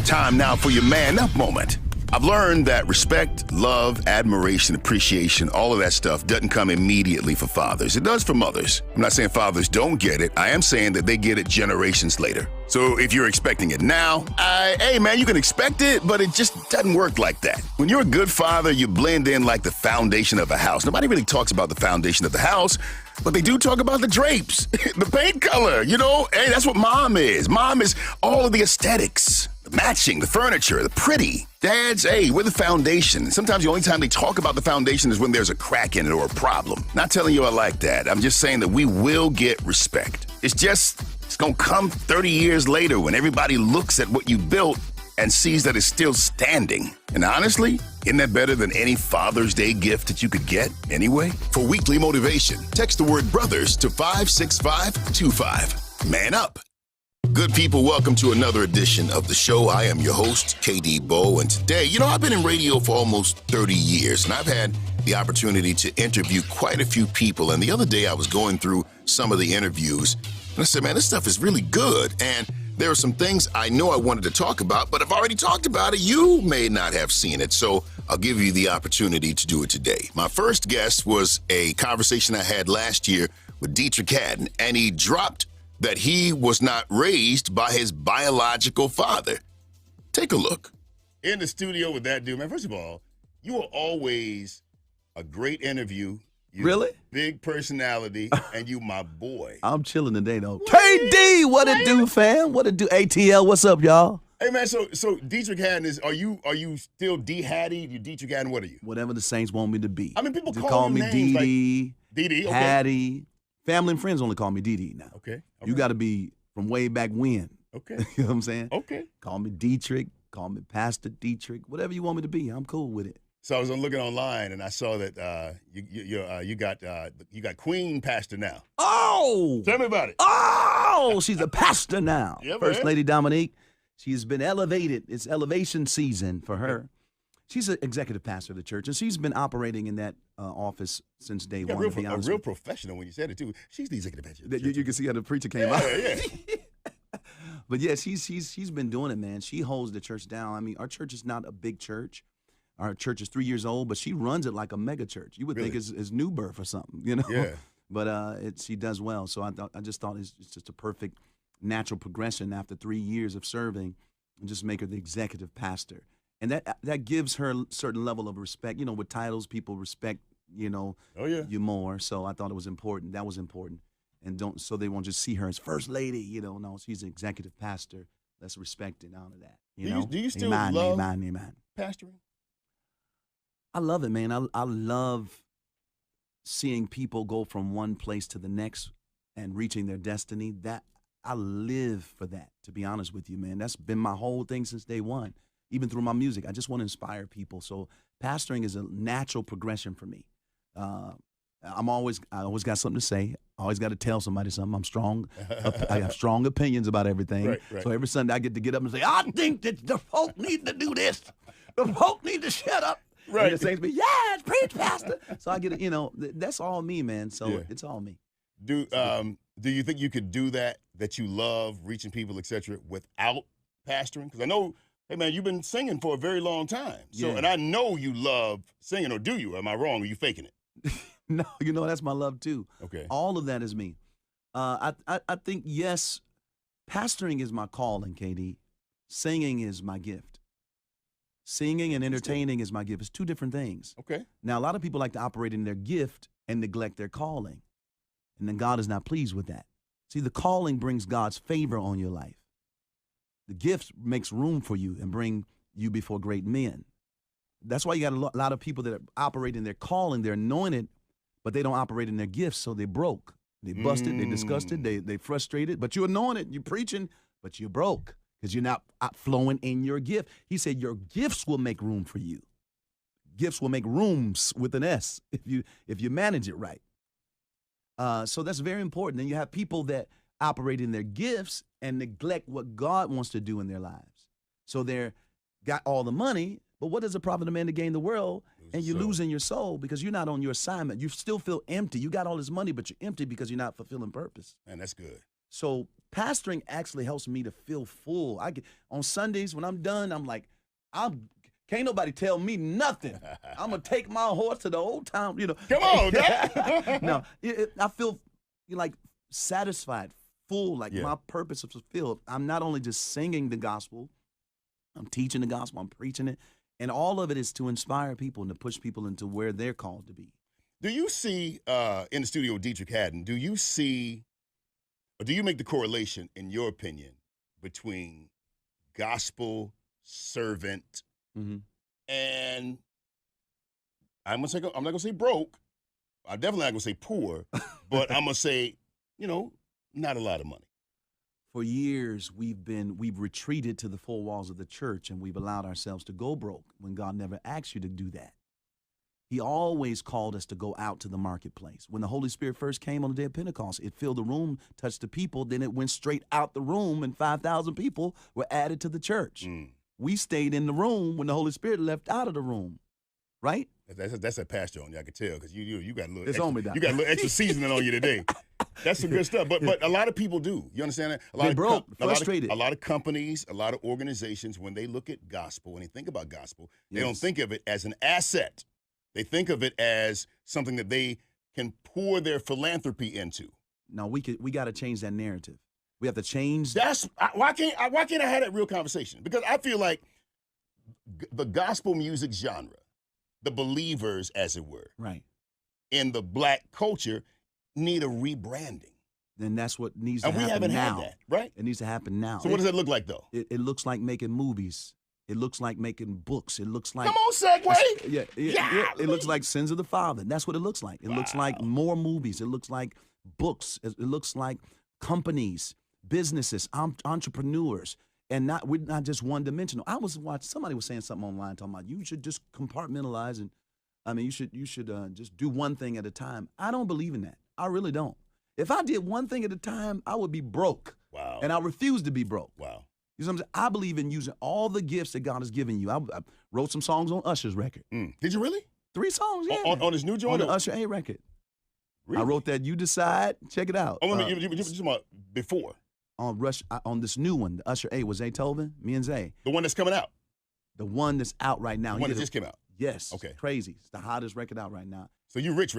Time now for your man up moment. I've learned that respect, love, admiration, appreciation, all of that stuff doesn't come immediately for fathers. It does for mothers. I'm not saying fathers don't get it. I am saying that they get it generations later. So if you're expecting it now, hey man, you can expect it, but it just doesn't work like that. When you're a good father, you blend in like the foundation of a house. Nobody really talks about the foundation of the house, but they do talk about the drapes, the paint color, Hey, that's what mom is. Mom is all of the aesthetics. The matching, the furniture, the pretty. Dads, hey, we're the foundation. Sometimes the only time they talk about the foundation is when there's a crack in it or a problem. Not telling you I like that. I'm just saying that we will get respect. It's gonna come 30 years later when everybody looks at what you built and sees that it's still standing. And honestly, isn't that better than any Father's Day gift that you could get anyway? For weekly motivation, text the word brothers to 56525. Man up. Good people, welcome to another edition of the show. I am your host, KD Bowe, and today, I've been in radio for almost 30 years, and I've had the opportunity to interview quite a few people, and the other day I was going through some of the interviews, and I said, man, this stuff is really good, and there are some things I know I wanted to talk about, but I've already talked about it. You may not have seen it, so I'll give you the opportunity to do it today. My first guest was a conversation I had last year with Deitrick Haddon, and he dropped that he was not raised by his biological father. Take a look. In the studio with that dude, man, first of all, you were always a great interview. Really? Big personality, and you my boy. I'm chilling today, though. KD, what it do, fam? What it do? ATL, what's up, y'all? Hey, man, so Deitrick Haddon are you still D-Hattie? You Deitrick Haddon, what are you? Whatever the Saints want me to be. I mean, people just call me names DD, DD, okay. Hattie. Family and friends only call me DD now. Okay. You got to be from way back when. Okay. You know what I'm saying? Okay. Call me Deitrick. Call me Pastor Deitrick. Whatever you want me to be, I'm cool with it. So I was looking online and I saw that you got Queen Pastor now. Oh! Tell me about it. Oh! She's a pastor now. Yeah, First man. Lady Dominique. She's been elevated. It's elevation season for her. She's an executive pastor of the church, and she's been operating in that office since day one. A real professional when you said it, too. She's the executive pastor of the church. You can see how the preacher came out. Yeah. But, yeah, she's been doing it, man. She holds the church down. I mean, our church is not a big church. Our church is 3 years old, but she runs it like a mega church. You would think it's New Birth or something, Yeah. But she does well. So I just thought it's just a perfect natural progression after 3 years of serving and just make her the executive pastor. And that gives her a certain level of respect. With titles, people respect, you more. So I thought it was important. That was important. And so they won't just see her as first lady, No, she's an executive pastor. Let's respect and honor that. Do you still amen, love amen. pastoring? I love it, man. I love seeing people go from one place to the next and reaching their destiny. That I live for that, to be honest with you, man. That's been my whole thing since day one. Even through my music, I just want to inspire people. So pastoring is a natural progression for me. I always got something to say. I always got to tell somebody something. I'm strong. I have strong opinions about everything. Right. So every Sunday I get to get up and say, I think that the folk need to do this. The folk need to shut up. Right. And the saints be, yes, preach, pastor. So I get it. That's all me, man. So it's all me. Do you think you could do that you love, reaching people, et cetera, without pastoring? Because I know, hey, man, you've been singing for a very long time. So, Yeah. And I know you love singing, or do you? Am I wrong? Are you faking it? No, that's my love too. Okay. All of that is me. I think, yes, pastoring is my calling, KD. Singing is my gift. Singing and entertaining is my gift. It's two different things. Okay. Now, a lot of people like to operate in their gift and neglect their calling. And then God is not pleased with that. See, the calling brings God's favor on your life. The gift makes room for you and bring you before great men. That's why you got a lot of people that operate in their calling. They're anointed, but they don't operate in their gifts, so they broke. They busted, they disgusted, they frustrated. But you're anointed, you're preaching, but you're broke because you're not flowing in your gift. He said your gifts will make room for you. Gifts will make rooms with an S if you manage it right. So that's very important. And you have people that operate in their gifts and neglect what God wants to do in their lives. So they're got all the money, but what does it profit a man to gain the world and you're losing your soul because you're not on your assignment? You still feel empty. You got all this money, but you're empty because you're not fulfilling purpose. Man, that's good. So pastoring actually helps me to feel full. On Sundays when I'm done, I'm like, can't nobody tell me nothing. I'm gonna take my horse to the old town. Come on, Dad. No, I feel like satisfied, full, like my purpose is fulfilled. I'm not only just singing the gospel, I'm teaching the gospel, I'm preaching it, and all of it is to inspire people and to push people into where they're called to be. Do you see in the studio with Deitrick Haddon? Do you see, or do you make the correlation, in your opinion, between gospel servant and I'm not gonna say broke. I'm definitely not gonna say poor, but I'm gonna say, not a lot of money. For years, we've retreated to the four walls of the church, and we've allowed ourselves to go broke when God never asked you to do that. He always called us to go out to the marketplace. When the Holy Spirit first came on the day of Pentecost, it filled the room, touched the people, then it went straight out the room, and 5,000 people were added to the church. We stayed in the room when the Holy Spirit left out of the room, right? That's a pastor on you, I can tell, because you got a little it's extra, on me, you got a little extra seasoning on you today. That's some good stuff. But a lot of people do. You understand that? Frustrated. A lot of companies, a lot of organizations, when they look at gospel, when they think about gospel, they don't think of it as an asset. They think of it as something that they can pour their philanthropy into. No, we got to change that narrative. We have to change. Why can't I have that real conversation? Because I feel like the gospel music genre, the believers, as it were, right, in the black culture, need a rebranding. Then that's what needs to happen now. And we haven't had that, right? It needs to happen now. So what does that look like, though? It looks like making movies. It looks like making books. It looks like... Come on, segue! It looks like Sins of the Father. That's what it looks like. It looks like more movies. It looks like books. It looks like companies, businesses, entrepreneurs. And we're not just one-dimensional. I was watching, somebody was saying something online talking about you should just compartmentalize and, you should just do one thing at a time. I don't believe in that. I really don't. If I did one thing at a time, I would be broke. Wow. And I refuse to be broke. Wow. You know what I'm saying? I believe in using all the gifts that God has given you. I wrote some songs on Usher's record. Did you really? 3 songs, yeah. On his new joint? On the Usher A record. Really? I wrote that. You Decide. Check it out. Oh, you talking about before? On this new one, the Usher A with Zay Tovin, me and Zay. The one that's coming out? The one that's out right now. The one that just came out? Yes. Okay. Crazy. It's the hottest record out right now. So you rich.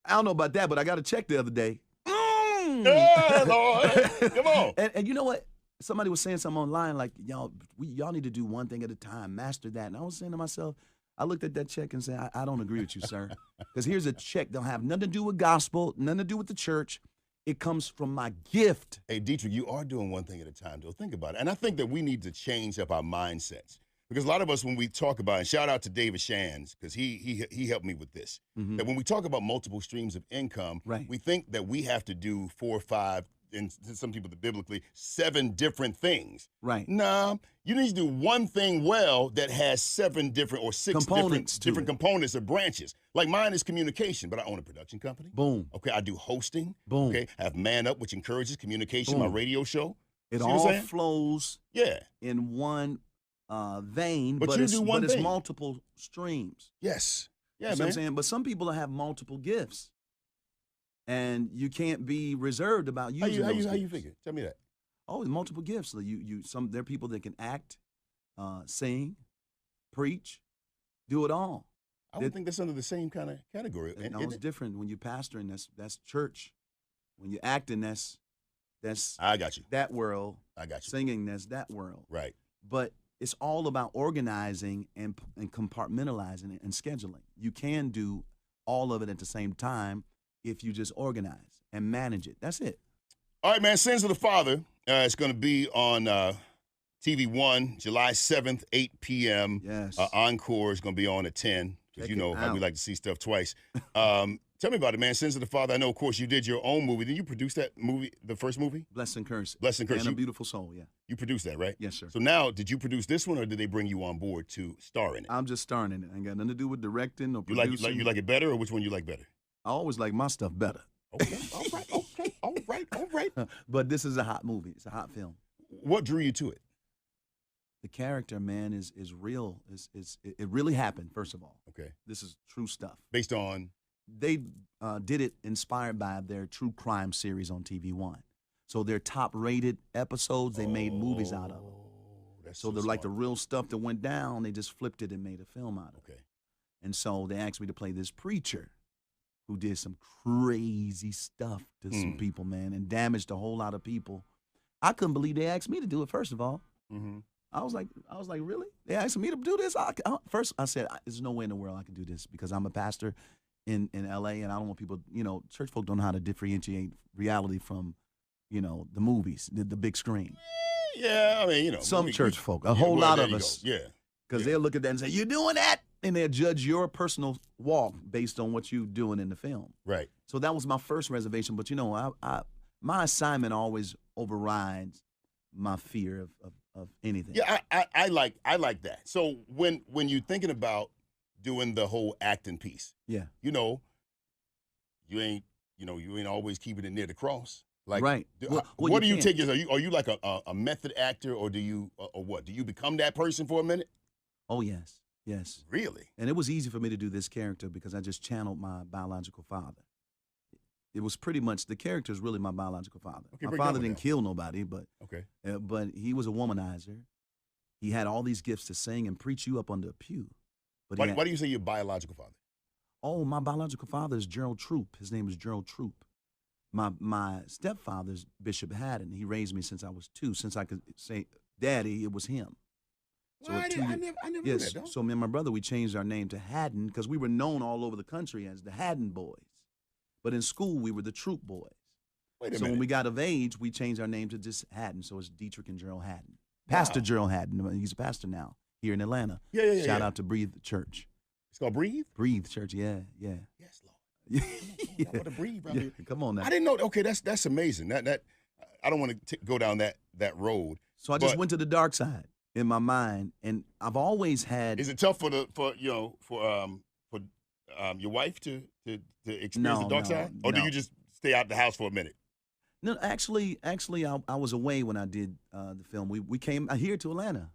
I don't know about that, but I got a check the other day. Yeah, Lord. Come on. And you know what? Somebody was saying something online like, y'all need to do one thing at a time, master that. And I was saying to myself, I looked at that check and said, I don't agree with you, sir. Because here's a check that don't have nothing to do with gospel, nothing to do with the church. It comes from my gift. Hey, Deitrick, you are doing one thing at a time, though. Think about it. And I think that we need to change up our mindsets. Because a lot of us, when we talk about, and shout out to David Shands, because he helped me with this, that when we talk about multiple streams of income, we think that we have to do 4 or 5, and some people biblically, 7 different things. Right. Nah, you need to do one thing well that has 7 different or 6 different components or branches. Like mine is communication, but I own a production company. Boom. Okay, I do hosting. Boom. Okay, I have Man Up, which encourages communication, my radio show. It all flows in one vein, but it's multiple streams. Yes. Yeah, you know man. What I'm saying? But some people have multiple gifts. And you can't be reserved about using those gifts. How you figure? Tell me that. Oh, multiple gifts. There are people that can act, sing, preach, do it all. I would think that's under the same kind of category. No, it's different. When you're pastoring, that's church. When you're acting, that's I got you. That world. I got you. Singing, that's that world. Right. But it's all about organizing and compartmentalizing it and scheduling. You can do all of it at the same time if you just organize and manage it. That's it. All right, man. Sins of the Father. It's going to be on TV One, July 7th, 8 p.m. Yes. Encore is going to be on at 10, because you know how we like to see stuff twice. Tell me about it, man. Sins of the Father. I know, of course, you did your own movie. Did you produce that movie, the first movie? Blessed and Cursed. Blessed and Cursed. And A Beautiful Soul, yeah. You produced that, right? Yes, sir. So now, did you produce this one, or did they bring you on board to star in it? I'm just starring in it. I ain't got nothing to do with directing or producing. You like it better, or which one you like better? I always like my stuff better. Okay, all right. But this is a hot movie. It's a hot film. What drew you to it? The character, man, is real. It really happened, first of all. Okay. This is true stuff. Based on? They did it inspired by their true crime series on TV One. So their top-rated episodes, they made movies out of them. So they're like the real stuff that went down, they just flipped it and made a film out of it. Okay. And so they asked me to play this preacher who did some crazy stuff to some people, man, and damaged a whole lot of people. I couldn't believe they asked me to do it, first of all. Mm-hmm. I was like, really? They asked me to do this? First, I said, there's no way in the world I can do this because I'm a pastor in L.A., and I don't want people, church folk don't know how to differentiate reality from, the movies, the big screen. Yeah, I mean, some church folk, a whole lot of us. Yeah. Because they'll look at that and say, you're doing that? And they'll judge your personal walk based on what you're doing in the film. Right. So that was my first reservation. But, my assignment always overrides my fear of anything. Yeah, I like that. So when you're thinking about doing the whole acting piece, yeah, you ain't always keeping it near the cross. Like, right. What do you take? Are you like a method actor, or do you or what? Do you become that person for a minute? Oh yes. Really? And it was easy for me to do this character because I just channeled my biological father. It was pretty much the character is really my biological father. Okay, my father didn't kill nobody, but but he was a womanizer. He had all these gifts to sing and preach you up under a pew. But why do you say your biological father? Oh, my biological father is Gerald Troop. His name is Gerald Troop. My stepfather's Bishop Haddon. He raised me since I was 2. Since I could say daddy, it was him. So I never knew that, though. So me and my brother, we changed our name to Haddon because we were known all over the country as the Haddon Boys. But in school, we were the Troop Boys. Wait a so minute. when we got of age, we changed our name to just Haddon. So it's Deitrick and Gerald Haddon. Pastor Gerald Haddon. He's a pastor now here in Atlanta. Yeah. Shout out to Breathe Church. It's called Breathe? Breathe Church, yeah. Yes, Lord. Yeah. I want to breathe, brother. Yeah, come on now. I didn't know. Okay, that's amazing. That I don't want to go down that road. So I just went to the dark side in my mind, and I've always had. Is it tough for your wife to experience the dark side, or do you just stay out the house for a minute? No, actually, I was away when I did the film. We came here to Atlanta,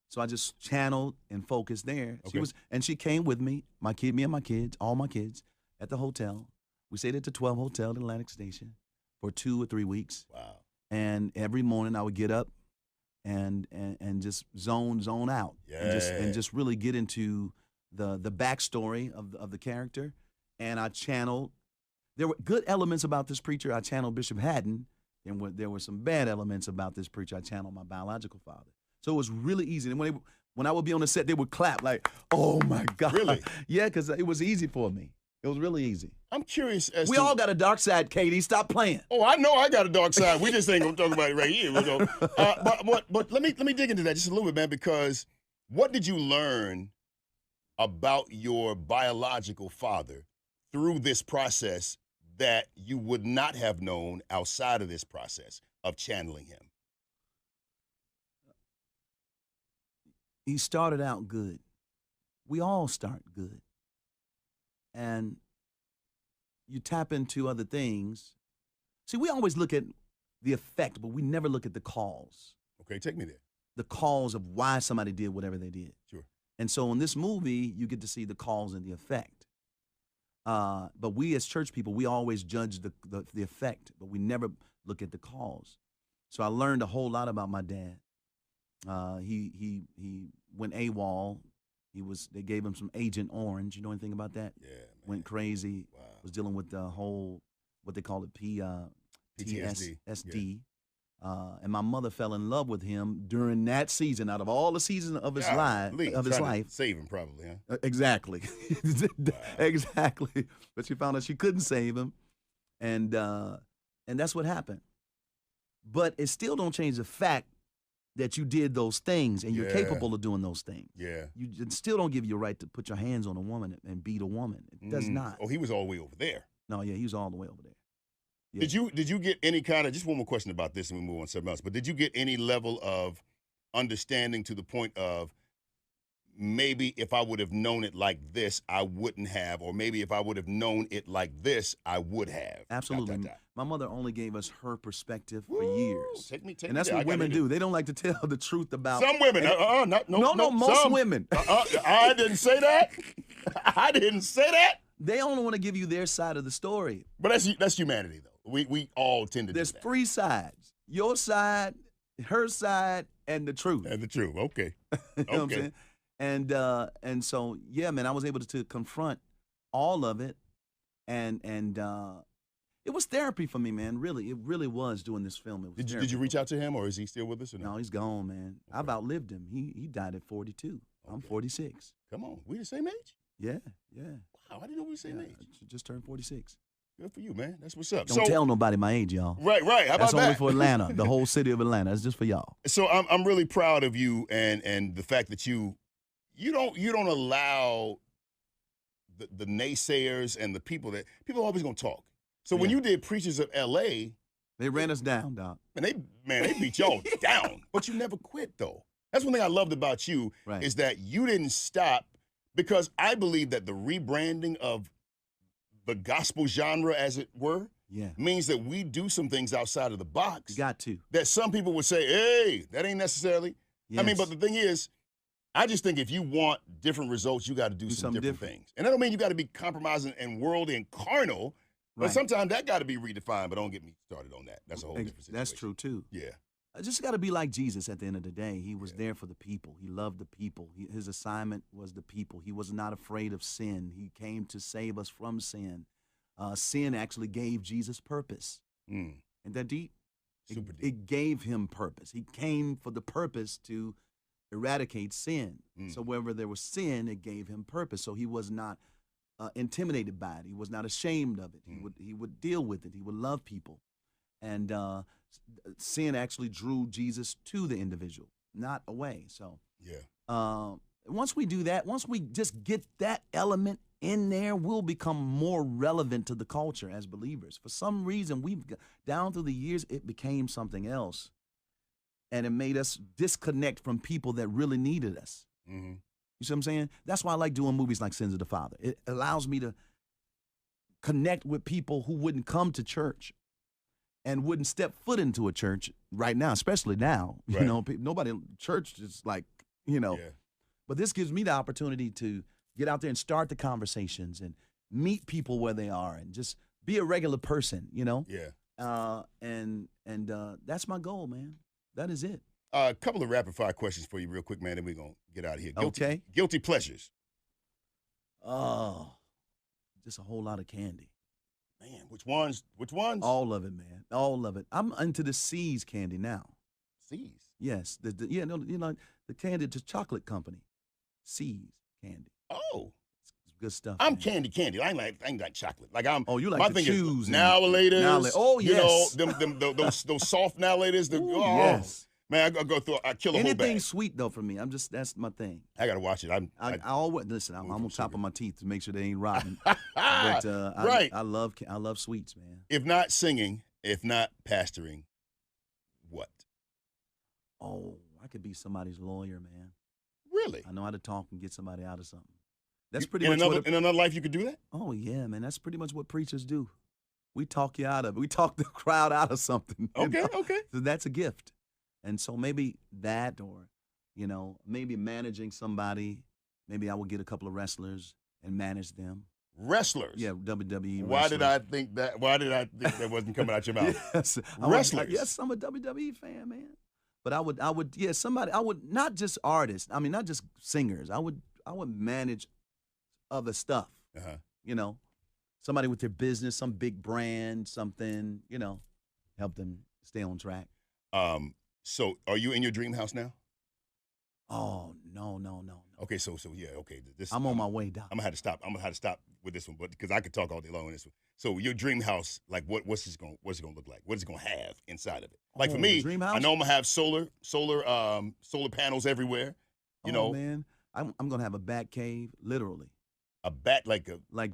so I just channeled and focused there. Okay. She came with me, me and my kids, all my kids, at the hotel. We stayed at the 12 Hotel at Atlantic Station for 2 or 3 weeks. Wow! And every morning I would get up and just zone out, and just really get into the backstory of the character, and I channeled. There were good elements about this preacher. I channeled Bishop Haddon, and there were some bad elements about this preacher. I channeled my biological father. So it was really easy. And when I would be on the set, they would clap like, "Oh my God!" Really? Yeah, because it was easy for me. It was really easy. I'm curious We all got a dark side, Katie. Stop playing. Oh, I know I got a dark side. We just ain't gonna talk about it right here. But let me dig into that just a little bit, man. Because what did you learn about your biological father through this process that you would not have known outside of this process of channeling him? He started out good. We all start good. And you tap into other things. See, we always look at the effect, but we never look at the cause. Okay, take me there. The cause of why somebody did whatever they did. Sure. And so in this movie, you get to see the cause and the effect. But we as church people, we always judge the effect, but we never look at the cause. So I learned a whole lot about my dad. He went AWOL. They gave him some Agent Orange. You know anything about that? Yeah, man. Went crazy. Wow. Was dealing with the whole, what they call it, PTSD. Yeah. And my mother fell in love with him during that season. Out of all the seasons of his life, save him probably, huh? Exactly, Wow. exactly. But she found out she couldn't save him, and that's what happened. But it still don't change the fact that you did those things and you're capable of doing those things. Yeah. It still don't give you a right to put your hands on a woman and beat a woman. It does not. Oh, he was all the way over there. No, yeah, he was all the way over there. Yeah. Did you get any kind of, just one more question about this and we move on to something else, but did you get any level of understanding to the point of maybe if I would have known it like this, I wouldn't have, or maybe if I would have known it like this, I would have? Absolutely. My mother only gave us her perspective for years. Take me and that's what women do. They don't like to tell the truth about some women. Most women. I didn't say that. I didn't say that. They only want to give you their side of the story. But that's humanity, though. We all tend to There's do that. 3 sides: your side, her side, and the truth. And the truth. Okay. You know what I'm saying? And so yeah, man, I was able to confront all of it, and it was therapy for me, man. Really, it really was doing this film. It was Did you therapy. reach out to him, or is he still with us or no? No, he's gone, man. I've outlived him. He died at 42. I'm Okay. 46. Come on, we the same age? Yeah. Wow, I didn't know we the same age. Just turned 46. Good for you, man. That's what's up. Don't tell nobody my age, y'all. Right. How about That's that? only for Atlanta, the whole city of Atlanta. That's just for y'all. So I'm really proud of you and the fact that you don't allow the naysayers and the people are always gonna talk. So when Yeah. you did Preachers of LA, They ran us down, Doc. and they beat y'all down, but you never quit though. That's one thing I loved about you Right. is that you didn't stop, because I believe that the rebranding of the gospel genre, as it were, Yeah. means that we do some things outside of the box You got to. that some people would say, hey, that ain't necessarily. I mean, Yes. but the thing is, I just think if you want different results, you got to do some something different different. things. And that don't mean you got to be compromising and worldly and carnal, but Right. sometimes that got to be redefined. But don't get me started on that. That's a whole different situation. That's true, too. Yeah. I just got to be like Jesus at the end of the day. He was there for the people. He loved the people. His assignment was the people. He was not afraid of sin. He came to save us from sin. Sin actually gave Jesus purpose. Mm. Isn't that deep? Super deep. It gave him purpose. He came for the purpose to eradicate sin. Mm. So wherever there was sin, it gave him purpose. So he was not intimidated by it. He was not ashamed of it. He would deal with it. He would love people. And sin actually drew Jesus to the individual, not away. So Yeah. once we do that, once we just get that element in there, we'll become more relevant to the culture as believers. For some reason, down through the years, it became something else. And it made us disconnect from people that really needed us. Mm-hmm. You see what I'm saying? That's why I like doing movies like Sins of the Father. It allows me to connect with people who wouldn't come to church and wouldn't step foot into a church right now, especially now. Right. You know, nobody in church is like, you know. Yeah. But this gives me the opportunity to get out there and start the conversations and meet people where they are and just be a regular person, you know? Yeah. And that's my goal, man. That is it. A couple of rapid fire questions for you real quick, man, then we're going to get out of here. Okay. Guilty pleasures. Oh, just a whole lot of candy. Man, which ones? All of it, man. All of it. I'm into the C's candy now. C's. Yes. The candy, the chocolate company. C's candy. Oh. It's good stuff. I'm man. candy. I ain't like chocolate. Like I'm. Oh, you like my to thing choose. is now laters. Oh, yes. You know, those soft now laters. Ooh, yes. Man, I go through. I kill a whole Anything bag. sweet though for me. that's my thing. I gotta watch it. I always listen. I'm on top of my teeth to make sure they ain't rotten. right. I love sweets, man. If not singing, if not pastoring, what? Oh, I could be somebody's lawyer, man. Really? I know how to talk and get somebody out of something. That's pretty in much another what in another life you could do that. Oh yeah, man. That's pretty much what preachers do. We talk you out of it. We talk the crowd out of something. you Okay. know? Okay. So that's a gift. And so maybe that, or, maybe managing somebody. Maybe I would get a couple of wrestlers and manage them. Wrestlers. Yeah, WWE. Why wrestlers. did I think that wasn't coming out your mouth? Yes, Wrestlers. Yes, I'm a WWE fan, man. But I would, somebody. I would not just artists. I mean, not just singers. I would manage other stuff. Uh-huh. Somebody with their business, some big brand, something. Help them stay on track. So are you in your dream house now? Oh no. Okay, so yeah, okay. I'm on my way, Doc. I'm gonna have to stop with this one, but because I could talk all day long on this one. So your dream house, like what's it gonna look like? What is it gonna have inside of it? Like for me, dream house? I know I'm gonna have solar panels everywhere. You know, man, I'm gonna have a bat cave, literally. a bat like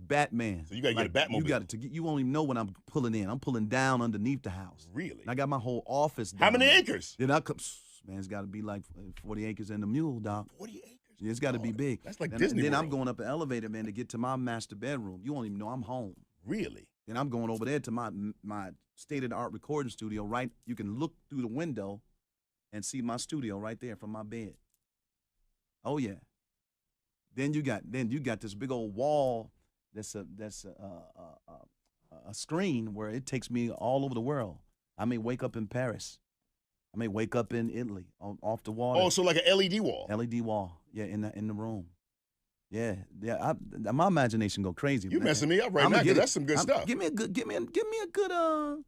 Batman. So you gotta get a Batmobile. You got to. You won't even know when I'm pulling in. I'm pulling down underneath the house. Really? And I got my whole office. How down many there. acres? Then man, it's got to be like 40 acres and a mule, Doc. 40 acres. Yeah, it's got to be big. That's like and Disney Then I'm World. going up an elevator, man, to get to my master bedroom. You won't even know I'm home. Really? Then I'm going over there to my state-of-the-art recording studio. Right, you can look through the window and see my studio right there from my bed. Oh yeah. Then you got this big old wall. That's a screen where it takes me all over the world. I may wake up in Paris. I may wake up in Italy, off the water. Oh, so like an LED wall. LED wall, yeah, in the room. Yeah. My imagination go crazy. You man. messing me up right now, 'cause that's some good stuff. Give me a good.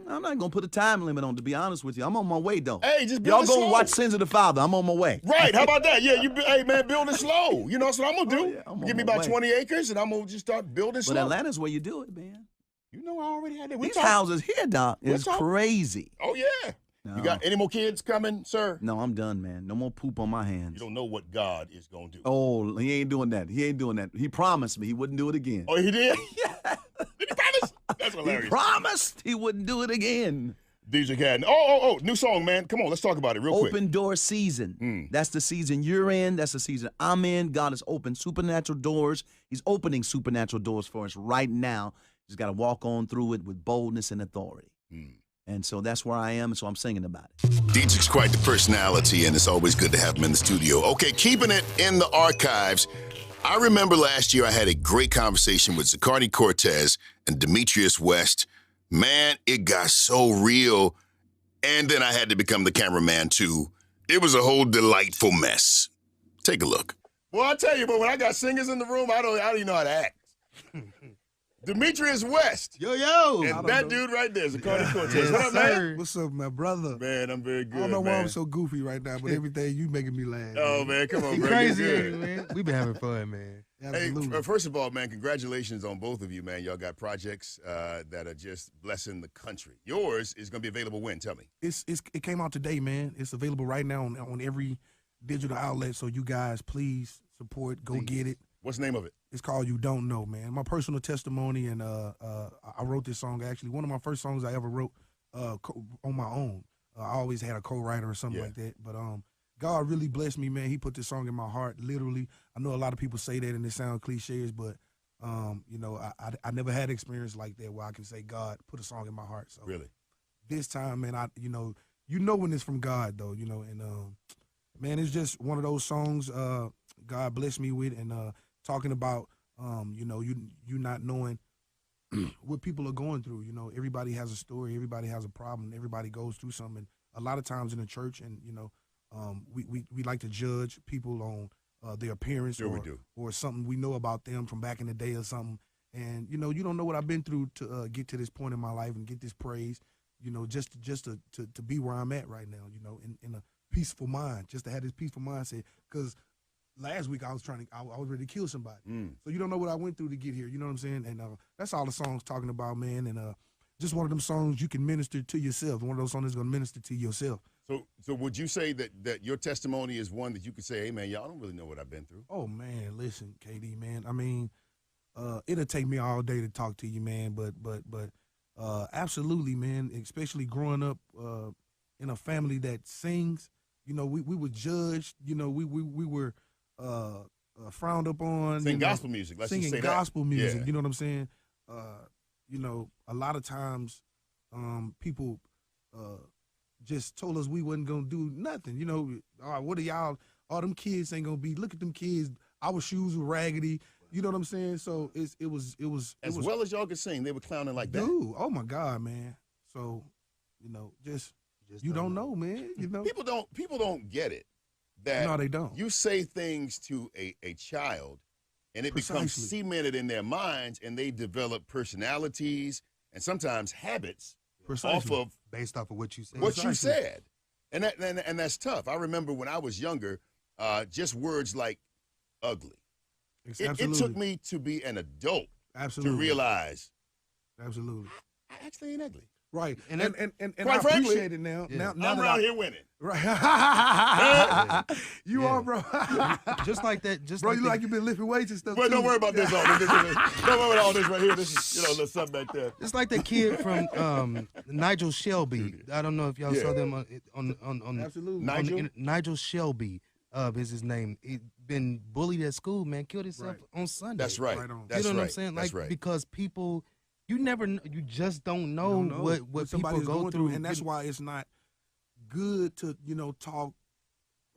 I'm not gonna put a time limit on. To be honest with you, I'm on my way though. Hey, just build y'all it go slow. watch Sins of the Father. I'm on my way. Right? How about that? Yeah, hey man, build it slow. You know that's what I'm gonna do. Yeah, I'm on Give me my about way. 20 acres, and I'm gonna just start building slow. But Atlanta's where you do it, man. You know I already had that. These houses here, Doc, is crazy. Oh yeah. No. You got any more kids coming, sir? No, I'm done, man. No more poop on my hands. You don't know what God is gonna do. Oh, he ain't doing that. He promised me he wouldn't do it again. Oh, he did? Yeah. Did he promise? That's hilarious. He promised he wouldn't do it again. Deitrick Haddon. Oh, new song, man. Come on, let's talk about it real quick. Open door season. That's the season you're in. That's the season I'm in. God has opened supernatural doors. He's opening supernatural doors for us right now. Just got to walk on through it with boldness and authority. And so that's where I am, and so I'm singing about it. Deitrick's quite the personality, and it's always good to have him in the studio. Okay, keeping it in the archives. I remember last year I had a great conversation with Zacardi Cortez and Demetrius West. Man, it got so real. And then I had to become the cameraman, too. It was a whole delightful mess. Take a look. Well, I tell you, but when I got singers in the room, I don't even know how to act. Demetrius West. Yo. And that dude right there, Zacardi Cortez. What up, man? What's up, my brother? Man, I'm very good, I don't know why man. I'm so goofy right now, but everything you making me laugh. Oh, man, come on, You bro. crazy, You're good. man. We been having fun, man. Absolutely. Hey, first of all, man, congratulations on both of you, man. Y'all got projects that are just blessing the country. Yours is going to be available when? Tell me. It came out today, man. It's available right now on every digital outlet, so you guys please support, go get it. What's the name of it? It's called You Don't Know, man. My personal testimony, and I wrote this song, actually. One of my first songs I ever wrote on my own. I always had a co-writer or something like that. But God really blessed me, man. He put this song in my heart, literally. I know a lot of people say that and it sounds cliches, but, you know, I never had experience like that where I can say God put a song in my heart. So Really? This time, man, you know when it's from God, though, you know. And, man, it's just one of those songs God blessed me with, and talking about, you know, you not knowing what people are going through. You know, everybody has a story, everybody has a problem, everybody goes through something. A lot of times in the church, and you know, we like to judge people on their appearance or something we know about them from back in the day or something. And you know, you don't know what I've been through to get to this point in my life and get this praise. You know, just to be where I'm at right now. You know, in a peaceful mind, just to have this peaceful mindset, because last week I was ready to kill somebody. So you don't know what I went through to get here. You know what I'm saying? And that's all the song's talking about, man. And just one of them songs you can minister to yourself. One of those songs that's going to minister to yourself. So would you say that your testimony is one that you could say, hey, man, y'all don't really know what I've been through? Oh, man, listen, KD, man. I mean, it'll take me all day to talk to you, man. But absolutely, man, especially growing up in a family that sings. You know, we were judged. You know, we were frowned upon. Sing gospel music. Let's just say singing that. gospel music. Yeah. You know what I'm saying? You know, a lot of times people just told us we wasn't gonna do nothing. You know, what are y'all? All them kids ain't gonna be. Look at them kids. Our shoes were raggedy. You know what I'm saying? So it was as well as y'all could sing, they were clowning like that. Dude, oh my God, man. So, you know, just you don't know, man. You know, people don't get it. That no, they don't. You say things to a child, and it becomes cemented in their minds, and they develop personalities and sometimes habits based off of what you said. What you said, and that's tough. I remember when I was younger, just words like ugly. It took me to be an adult to realize. Absolutely. I actually ain't ugly. Right. And quite I frankly, appreciate it now. Yeah. Now I'm that around here winning. Right. You are, bro. Just like that. Just Bro, like you like you've been lifting weights and stuff. But too. don't worry about this. Don't worry about all this right here. This is, you know, there's something back there. It's like that kid from Nigel Shelby. I don't know if y'all saw them on Absolutely. Nigel Shelby is his name. He been bullied at school, man. Killed himself on Sunday. That's right. You know what I'm saying? Like, because people, you just don't know what people go through. And that's why it's not good to, you know, talk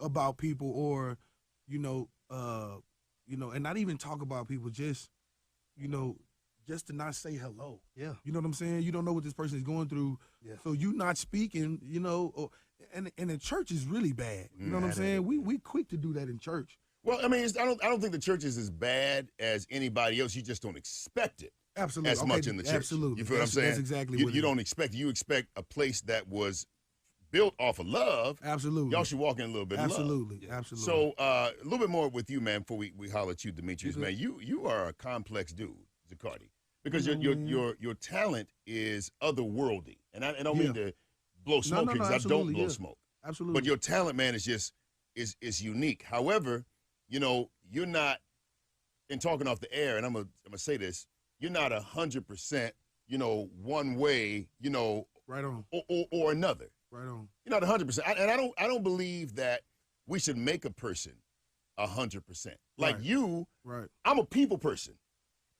about people or, and not even talk about people, just, you know, just to not say hello. Yeah. You know what I'm saying? You don't know what this person is going through. Yeah. So you not speaking, you know, and the church is really bad. You know what I'm saying? We quick to do that in church. Well, I mean, I don't think the church is as bad as anybody else. You just don't expect it. Absolutely. As much in the church. Absolutely. You feel what I'm saying? That's exactly you, what you don't expect. You expect a place that was built off of love. Absolutely. Y'all should walk in a little bit of love. Absolutely. Absolutely. So a little bit more with you, man, before we holler at you, Demetrius, man. You are a complex dude, Zacardi, because your talent is otherworldly. And I don't mean to blow smoke because I don't blow smoke. Absolutely. But your talent, man, is just is unique. However, you know, you're not, in talking off the air, and I'm gonna say this, you're not 100%, you know, one way, you know, right on, or another. Right on. You're not 100%, and I don't believe that we should make a person 100%. Like you, right? I'm a people person.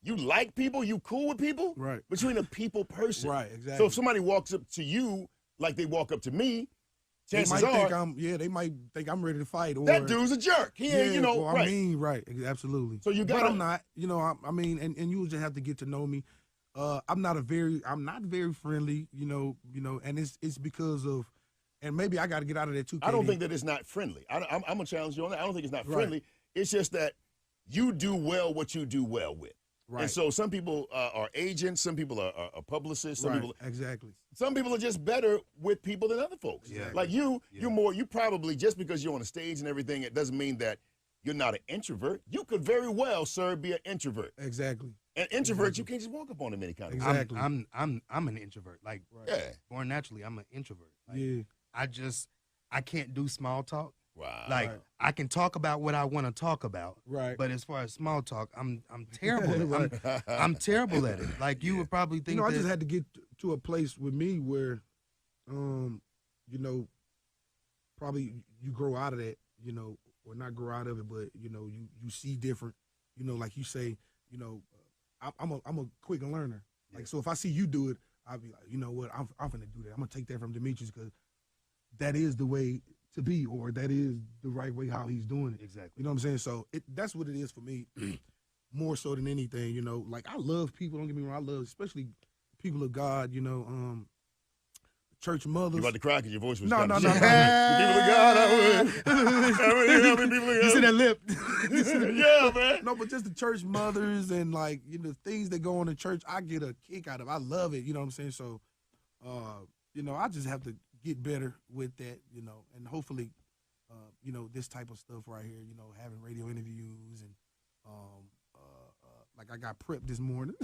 You like people, you cool with people, right? But you ain't a people person, right? Exactly. So if somebody walks up to you like they walk up to me, chances they might are, they might think I'm ready to fight. Or that dude's a jerk. He ain't, you know, well, right? I mean, right? Absolutely. So you got. But I'm not. You know, I mean, and you just have to get to know me. I'm not very friendly. You know, and it's because of. And maybe I got to get out of there too. I don't think that it's not friendly. I'm gonna challenge you on that. I don't think it's not friendly. It's just that you do well what you do well with. Right. And so some people are agents. Some people are publicists. Some people exactly. Some people are just better with people than other folks. Yeah. Like you probably, just because you're on the stage and everything, it doesn't mean that you're not an introvert. You could very well, sir, be an introvert. Exactly. And introverts, you can't just walk up on them any kind of way. Exactly. I'm an introvert. Like born naturally, I'm an introvert. Like, I can't do small talk. Wow. Like I can talk about what I want to talk about. Right. But as far as small talk, I'm terrible. I'm terrible at it. Like you would probably think. I just had to get to a place with me where, you know, probably you grow out of that, you know, or not grow out of it, but you know, you see different. You know, like you say, you know, I'm a quick learner. Like so, if I see you do it, I'll be like, you know what, I'm gonna do that. I'm gonna take that from Demetrius because that is the way to be, or that is the right way how he's doing it. Exactly. You know what I'm saying? So that's what it is for me, more so than anything. You know, like I love people. Don't get me wrong. I love especially people of God. You know, church mothers. You about to cry because your voice was no. People of God, I would. You see that lip? Yeah, man. No, but just the church mothers and like things that go on in church, I get a kick out of. I love it. You know what I'm saying? So, you know, I just have to get better with that, you know, and hopefully, you know, this type of stuff right here, you know, having radio interviews and, like I got prepped this morning.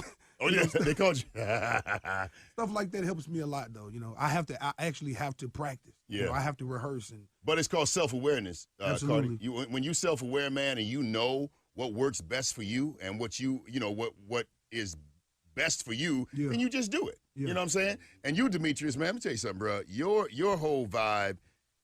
Oh, yeah, they called you. Stuff like that helps me a lot, though. You know, I actually have to practice. Yeah. You know, I have to rehearse. But it's called self-awareness, Absolutely. Cardi. When you self-aware, man, and you know what works best for you and what you know, what is best for you, then you just do it. Yeah. You know what I'm saying? And you, Demetrius, man, let me tell you something, bro. Your whole vibe,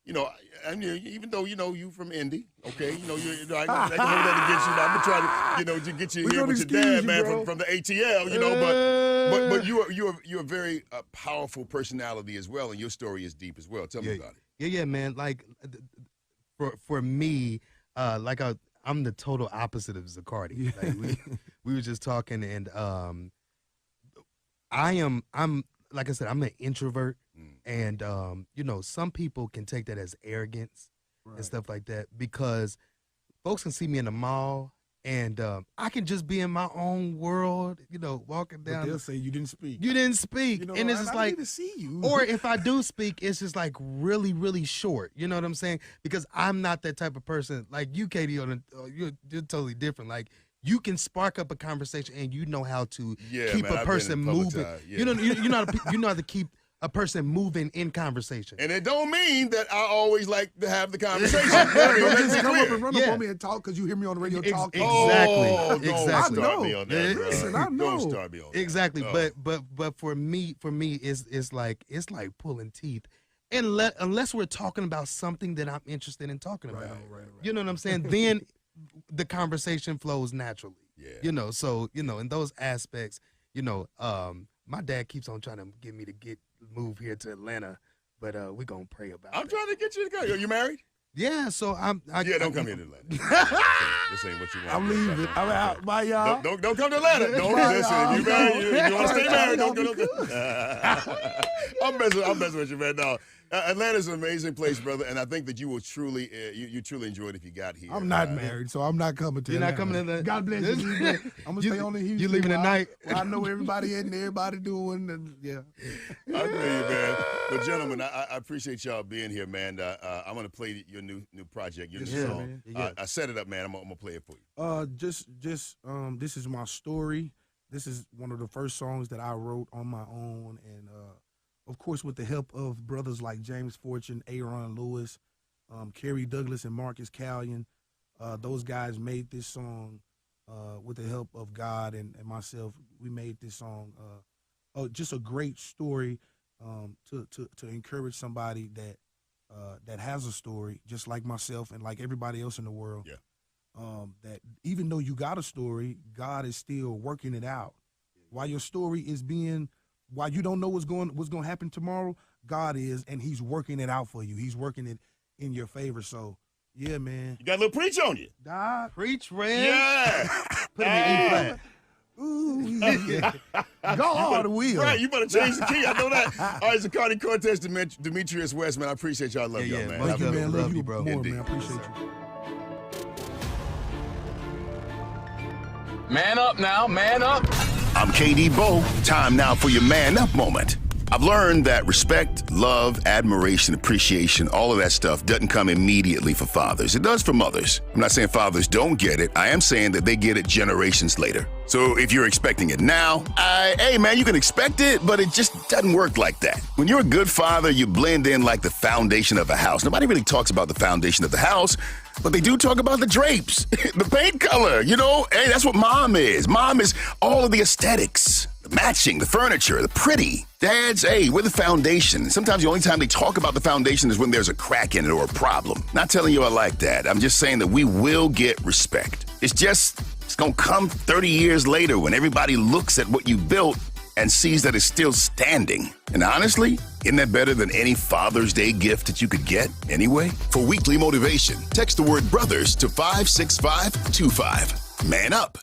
you know, and even though, you know, you from Indy, okay, you know, I can hold that against you. I'm going to try to, you know, to get you here with your dad, man, from the ATL, you know, but you're a very powerful personality as well, and your story is deep as well. Tell me about it. Yeah, man. Like, for me, like I'm the total opposite of Zacardi. Like we were just talking, and I'm like I said, I'm an introvert, and you know, some people can take that as arrogance and stuff like that because folks can see me in the mall, and I can just be in my own world, you know, walking down. But they'll say you didn't speak. You didn't speak, you know, and it's just like, I need to see you. or if I do speak, it's just like really, really short. You know what I'm saying? Because I'm not that type of person. Like you, Katie, you're totally different. Like you can spark up a conversation, and you know how to keep a person moving. You know how to keep a person moving in conversation. And it don't mean that I always like to have the conversation. Don't just come up and run up on me and talk because you hear me on the radio talking. Exactly. Don't start me on that, bro. Listen, I know. Don't start me on that. Exactly. No. But for me, it's like pulling teeth. Unless we're talking about something that I'm interested in talking about. Right. You know what I'm saying? Then the conversation flows naturally. Yeah. You know, so, you know, in those aspects, you know, my dad keeps on trying to get me to move here to Atlanta, but we're going to pray about it. I'm trying to get you to go. Are you married? Yeah, so don't come here to Atlanta. This ain't what you want. I'm leaving. I'm out. Bye, y'all. Don't come to Atlanta. Don't listen. If you married, you want to stay married. Don't go. I'm messing with you, man. No, Atlanta's an amazing place, brother, and I think that you will truly, you truly enjoy it if you got here. I'm not married, so I'm not coming to You're Atlanta. not coming to Atlanta. God bless you. I'm going to stay on the Houston. You leaving at night? I know everybody in there, everybody doing, and yeah. I feel you, man. But gentlemen, I appreciate y'all being here, man. I'm gonna play your new project, your new song. Man. I set it up, man. I'm gonna play it for you. This is my story. This is one of the first songs that I wrote on my own, and of course with the help of brothers like James Fortune, Aaron Lewis, Kerry Douglas, and Marcus Callion. Those guys made this song with the help of God and myself. We made this song. Just a great story to encourage somebody that has a story, just like myself and like everybody else in the world. Yeah. That even though you got a story, God is still working it out. While your story is while you don't know what's going to happen tomorrow, God is, and He's working it out for you. He's working it in your favor. So, yeah, man. You got a little preach on you. God. Preach, Red. Yeah. Put him in E flat. Ooh, yeah. God will. Right, you better change the key. I know that. All right, Zacardi Cortez, Demetrius West, man. I appreciate y'all. I love y'all, man. Thank you, man. Love you, you, bro. more, Indeed. man. I appreciate you. Man up now, man up. I'm KD Bowe. Time now for your man up moment. I've learned that respect, love, admiration, appreciation, all of that stuff doesn't come immediately for fathers. It does for mothers. I'm not saying fathers don't get it. I am saying that they get it generations later. So if you're expecting it now, hey man, you can expect it, but it just doesn't work like that. When you're a good father, you blend in like the foundation of a house. Nobody really talks about the foundation of the house, but they do talk about the drapes, the paint color, Hey, that's what mom is. Mom is all of the aesthetics, the matching, the furniture, the pretty. Dads, hey, we're the foundation. Sometimes the only time they talk about the foundation is when there's a crack in it or a problem. Not telling you I like that. I'm just saying that we will get respect. It's going to come 30 years later when everybody looks at what you built and sees that it's still standing. And honestly, isn't that better than any Father's Day gift that you could get anyway? For weekly motivation, text the word brothers to 56525. Man up.